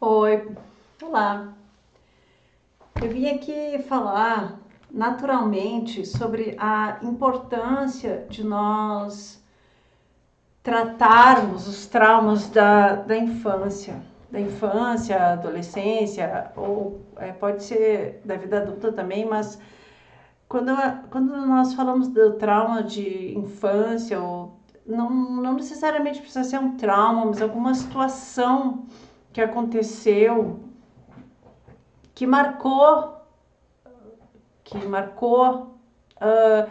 Oi, olá. Eu vim aqui falar naturalmente sobre a importância de nós tratarmos os traumas da infância, adolescência, ou pode ser da vida adulta também, mas quando, quando nós falamos do trauma de infância, ou não necessariamente precisa ser um trauma, mas alguma situação que aconteceu que marcou que marcou, uh,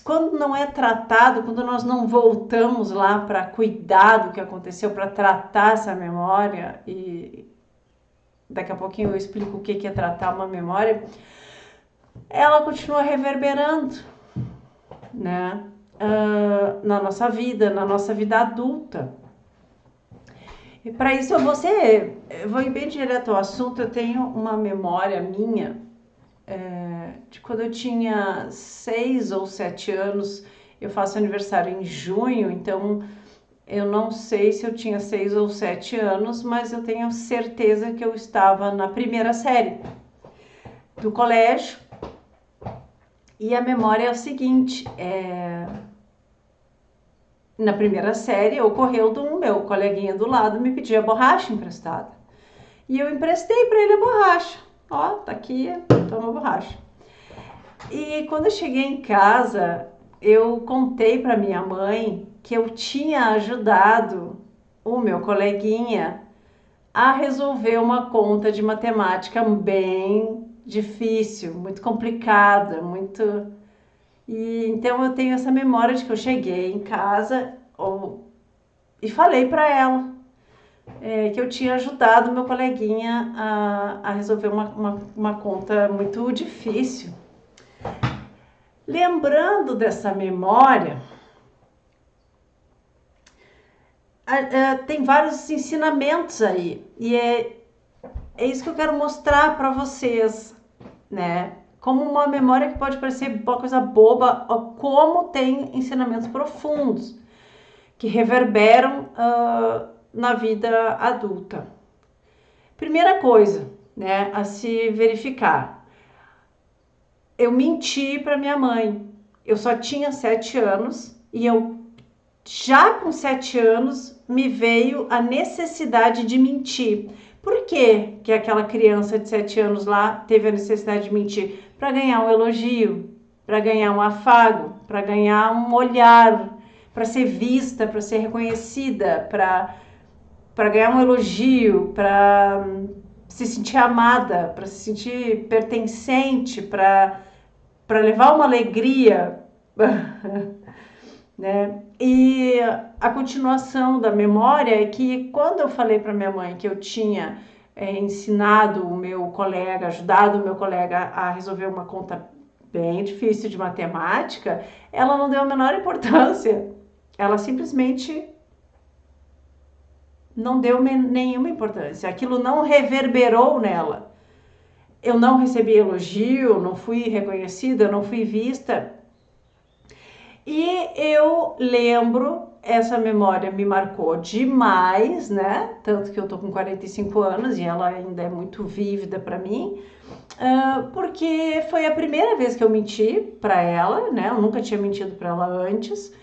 quando não é tratado, quando nós não voltamos lá para cuidar do que aconteceu, para tratar essa memória, e daqui a pouquinho eu explico o que é tratar uma memória, ela continua reverberando, né? Na nossa vida, adulta. E para isso eu vou ir bem direto ao assunto. Eu tenho uma memória minha de quando eu tinha 6 ou 7 anos. Eu faço aniversário em junho, então eu não sei se eu tinha 6 ou 7 anos, mas eu tenho certeza que eu estava na primeira série do colégio. E a memória é o seguinte, na primeira série ocorreu do meu coleguinha do lado me pedir a borracha emprestada. E eu emprestei para ele a borracha. Ó, tá aqui, toma a borracha. E quando eu cheguei em casa, eu contei para minha mãe que eu tinha ajudado o meu coleguinha a resolver uma conta de matemática bem difícil, muito complicada, muito. E então eu tenho essa memória de que eu cheguei em casa e falei para ela que eu tinha ajudado meu coleguinha a resolver uma conta muito difícil. Lembrando dessa memória, tem vários ensinamentos aí, e é isso que eu quero mostrar para vocês, né? Como uma memória que pode parecer uma coisa boba, como tem ensinamentos profundos que reverberam na vida adulta. Primeira coisa, né, a se verificar. Eu menti para minha mãe. Eu só tinha 7 anos e eu já com 7 anos me veio a necessidade de mentir. Por que que aquela criança de 7 anos lá teve a necessidade de mentir? Para ganhar um elogio, para ganhar um afago, para ganhar um olhar, para ser vista, para ser reconhecida, para ganhar um elogio, para se sentir amada, para se sentir pertencente, para levar uma alegria. Né? E a continuação da memória é que quando eu falei para minha mãe que eu tinha ensinado o meu colega, ajudado o meu colega a resolver uma conta bem difícil de matemática, ela não deu a menor importância. Ela simplesmente não deu nenhuma importância. Aquilo não reverberou nela. Eu não recebi elogio, não fui reconhecida, não fui vista. E eu lembro, essa memória me marcou demais, né? Tanto que eu tô com 45 anos e ela ainda é muito vívida para mim, porque foi a primeira vez que eu menti para ela, né? Eu nunca tinha mentido para ela antes.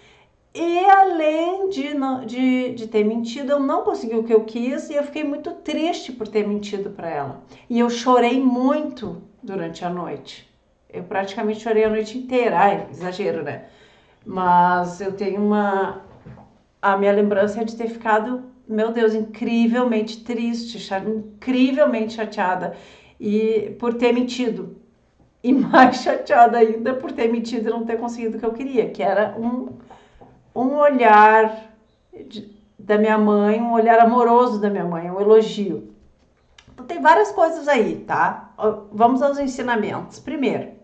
E além de ter mentido, eu não consegui o que eu quis e eu fiquei muito triste por ter mentido para ela. E eu chorei muito durante a noite. Eu praticamente chorei a noite inteira. Ai, exagero, né? Mas eu tenho a minha lembrança é de ter ficado, meu Deus, incrivelmente triste, incrivelmente chateada e por ter mentido. E mais chateada ainda por ter mentido e não ter conseguido o que eu queria, que era um olhar da minha mãe, um olhar amoroso da minha mãe, um elogio. Então tem várias coisas aí, tá? Vamos aos ensinamentos. Primeiro,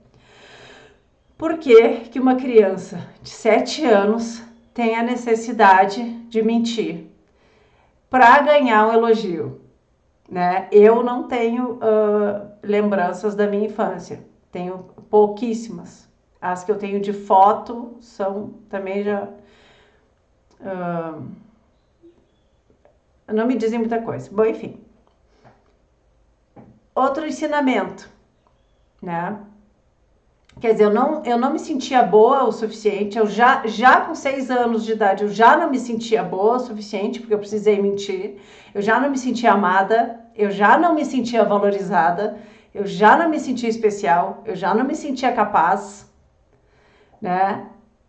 por que que uma criança de 7 anos tem a necessidade de mentir para ganhar um elogio? Né? Eu não tenho lembranças da minha infância, tenho pouquíssimas. As que eu tenho de foto são também já não me dizem muita coisa. Bom, enfim. Outro ensinamento, né? Quer dizer, eu não me sentia boa o suficiente, eu já com 6 anos de idade, eu já não me sentia boa o suficiente, porque eu precisei mentir, eu já não me sentia amada, eu já não me sentia valorizada, eu já não me sentia especial, eu já não me sentia capaz, né?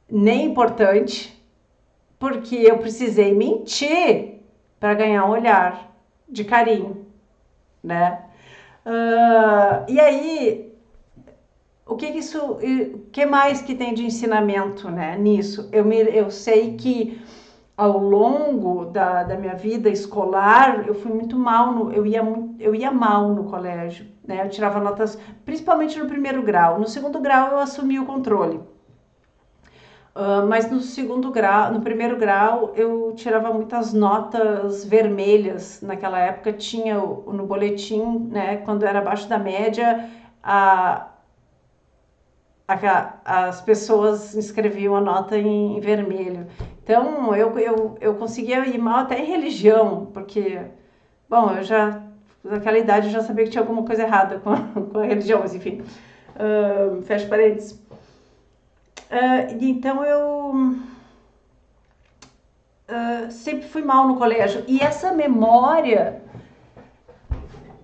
Nem importante, porque eu precisei mentir para ganhar um olhar de carinho, né? E aí, o que mais que tem de ensinamento, né, nisso? Eu sei que ao longo da minha vida escolar, eu fui muito mal, eu ia mal no colégio, né? Eu tirava notas, principalmente no primeiro grau. No segundo grau eu assumi o controle. Mas no segundo grau, no primeiro grau, eu tirava muitas notas vermelhas. Naquela época tinha no boletim, né, quando era abaixo da média, a, as pessoas escreviam a nota em vermelho. Então eu conseguia ir mal até em religião, porque, bom, naquela idade eu já sabia que tinha alguma coisa errada com a religião, mas enfim, fecha parênteses. Então eu sempre fui mal no colégio. E essa memória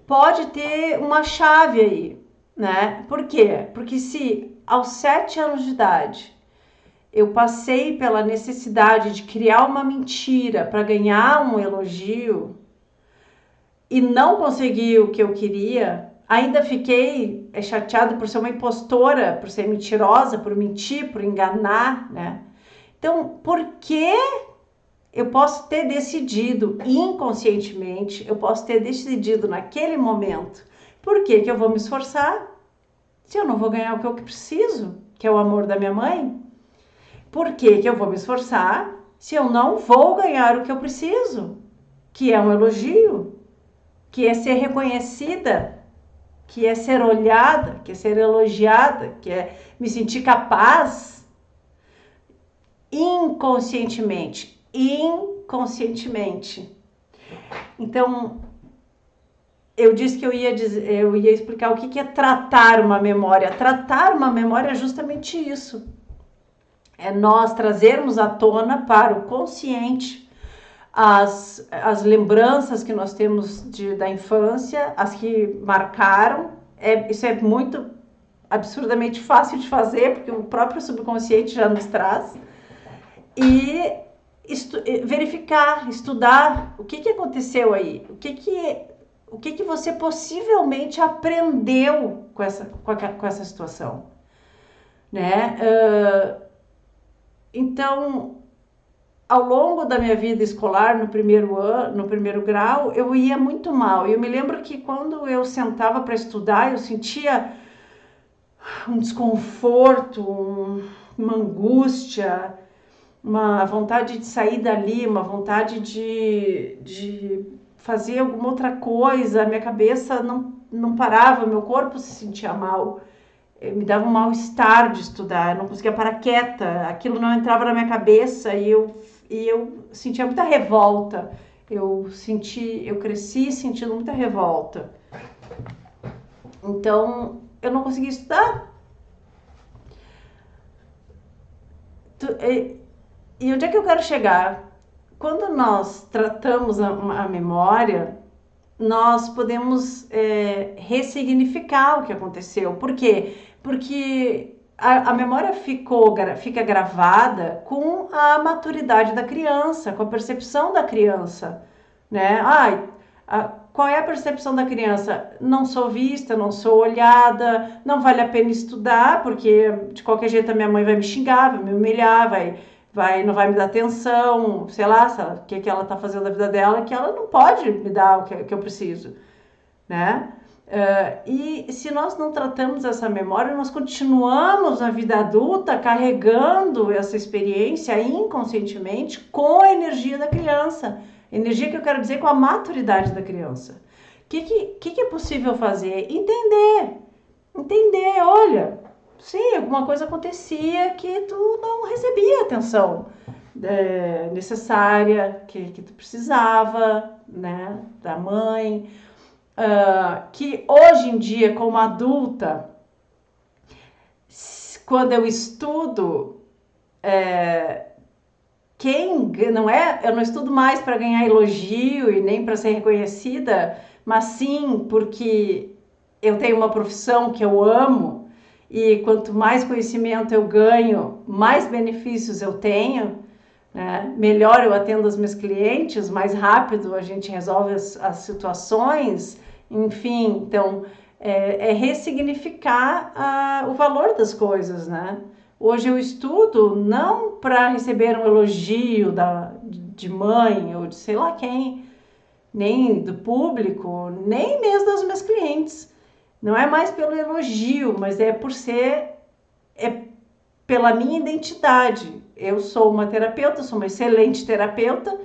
pode ter uma chave aí, né? Por quê? Porque se aos 7 anos de idade eu passei pela necessidade de criar uma mentira para ganhar um elogio e não consegui o que eu queria, ainda fiquei chateada por ser uma impostora, por ser mentirosa, por mentir, por enganar, né? Então, por que eu posso ter decidido inconscientemente, eu posso ter decidido naquele momento, por que eu vou me esforçar se eu não vou ganhar o que eu preciso, que é o amor da minha mãe? Por que eu vou me esforçar se eu não vou ganhar o que eu preciso, que é um elogio, que é ser reconhecida, que é ser olhada, que é ser elogiada, que é me sentir capaz inconscientemente. Então, eu disse que eu ia explicar o que é tratar uma memória. Tratar uma memória é justamente isso. É nós trazermos à tona para o consciente as lembranças que nós temos da infância, as que marcaram. Isso é muito absurdamente fácil de fazer, porque o próprio subconsciente já nos traz. E verificar, estudar o que aconteceu aí, o que você possivelmente aprendeu com essa situação, né? Então, ao longo da minha vida escolar, no primeiro grau, eu ia muito mal. Eu me lembro que quando eu sentava para estudar, eu sentia um desconforto, uma angústia, uma vontade de sair dali, uma vontade de fazer alguma outra coisa. A minha cabeça não parava, meu corpo se sentia mal. Me dava um mal-estar de estudar, eu não conseguia parar quieta, aquilo não entrava na minha cabeça e eu sentia muita revolta. Eu cresci sentindo muita revolta. Então, eu não conseguia estudar. E onde é que eu quero chegar? Quando nós tratamos a memória, nós podemos ressignificar o que aconteceu. Por quê? Porque a memória fica gravada com a maturidade da criança, com a percepção da criança, né? Qual é a percepção da criança? Não sou vista, não sou olhada, não vale a pena estudar, porque de qualquer jeito a minha mãe vai me xingar, vai me humilhar, não vai me dar atenção, sei lá, o que ela está fazendo da vida dela, que ela não pode me dar o que eu preciso, né? E se nós não tratamos essa memória, nós continuamos na vida adulta carregando essa experiência inconscientemente com a energia da criança. Energia que eu quero dizer com a maturidade da criança. O que é possível fazer? Entender, olha, sim, alguma coisa acontecia que tu não recebia atenção necessária, que tu precisava, né, da mãe, que hoje em dia, como adulta, quando eu estudo, eu não estudo mais para ganhar elogio e nem para ser reconhecida, mas sim porque eu tenho uma profissão que eu amo e quanto mais conhecimento eu ganho, mais benefícios eu tenho, né? Melhor eu atendo os meus clientes, mais rápido a gente resolve as situações, enfim, então ressignificar o valor das coisas, né? Hoje eu estudo não para receber um elogio de mãe ou de sei lá quem, nem do público, nem mesmo dos meus clientes. Não é mais pelo elogio, mas é pela minha identidade. Eu sou uma terapeuta, sou uma excelente terapeuta,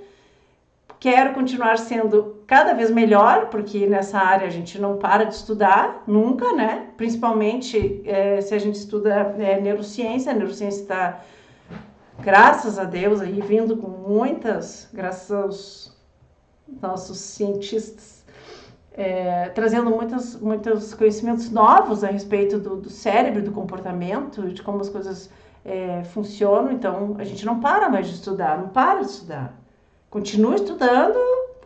quero continuar sendo cada vez melhor, porque nessa área a gente não para de estudar, nunca, né? Principalmente se a gente estuda neurociência, a neurociência está, graças a Deus, aí vindo com graças aos nossos cientistas, trazendo muitos conhecimentos novos a respeito do cérebro, do comportamento, de como as coisas funcionam. Então, a gente não para mais de estudar, não para de estudar. Continua estudando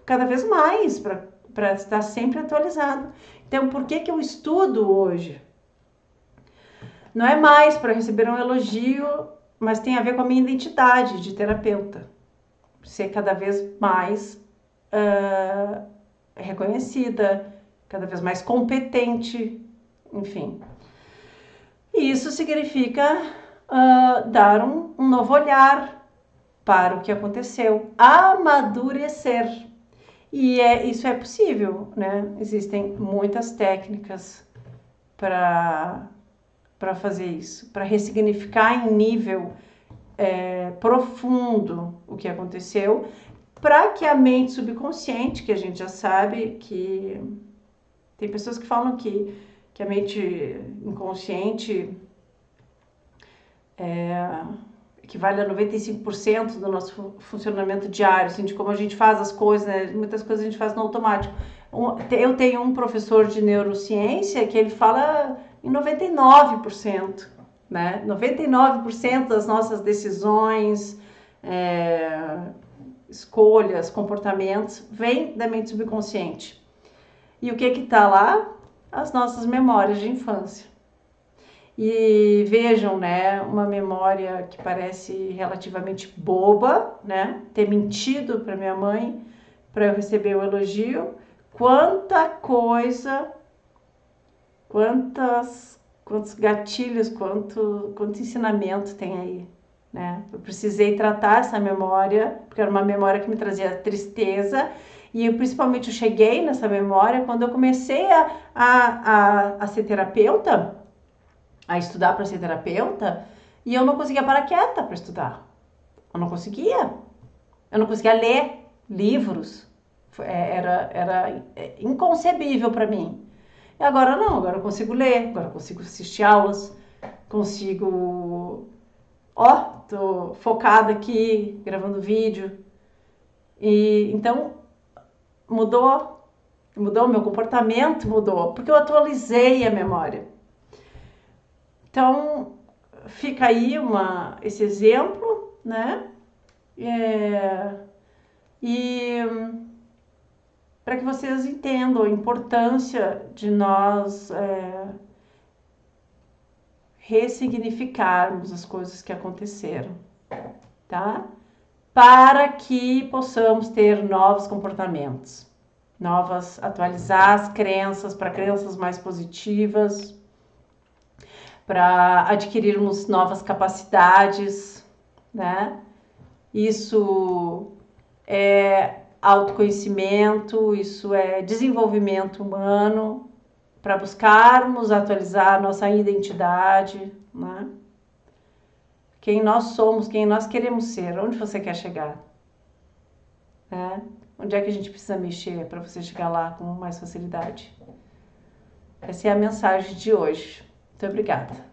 cada vez mais para estar sempre atualizado. Então, por que eu estudo hoje? Não é mais para receber um elogio, mas tem a ver com a minha identidade de terapeuta. Ser cada vez mais reconhecida, cada vez mais competente, enfim. E isso significa dar um novo olhar para o que aconteceu, amadurecer. E isso é possível, né? Existem muitas técnicas para fazer isso, para ressignificar em nível profundo o que aconteceu, para que a mente subconsciente, que a gente já sabe que tem pessoas que falam que a mente inconsciente equivale a 95% do nosso funcionamento diário, assim, de como a gente faz as coisas, né? Muitas coisas a gente faz no automático. Eu tenho um professor de neurociência que ele fala em 99%, né? 99% das nossas decisões, escolhas, comportamentos, vem da mente subconsciente. E o que está lá? As nossas memórias de infância. E vejam, né, uma memória que parece relativamente boba, né, ter mentido para minha mãe para eu receber o elogio, quanta coisa, quantos gatilhos, quanto ensinamento tem aí, né? Eu precisei tratar essa memória, porque era uma memória que me trazia tristeza, e principalmente eu cheguei nessa memória quando eu comecei a ser terapeuta, a estudar para ser terapeuta, e eu não conseguia parar quieta para estudar. Eu não conseguia ler livros. Era inconcebível para mim. E agora não, agora eu consigo ler, agora eu consigo assistir aulas, consigo... tô focada aqui, gravando vídeo. E então, mudou, o meu comportamento mudou, porque eu atualizei a memória. Então, fica aí esse exemplo, né? E para que vocês entendam a importância de nós ressignificarmos as coisas que aconteceram, tá? Para que possamos ter novos comportamentos, atualizar as crenças para crenças mais positivas, para adquirirmos novas capacidades, né? Isso é autoconhecimento, isso é desenvolvimento humano, para buscarmos atualizar a nossa identidade, né? Quem nós somos, quem nós queremos ser, onde você quer chegar, né? Onde é que a gente precisa mexer para você chegar lá com mais facilidade? Essa é a mensagem de hoje. Muito obrigada.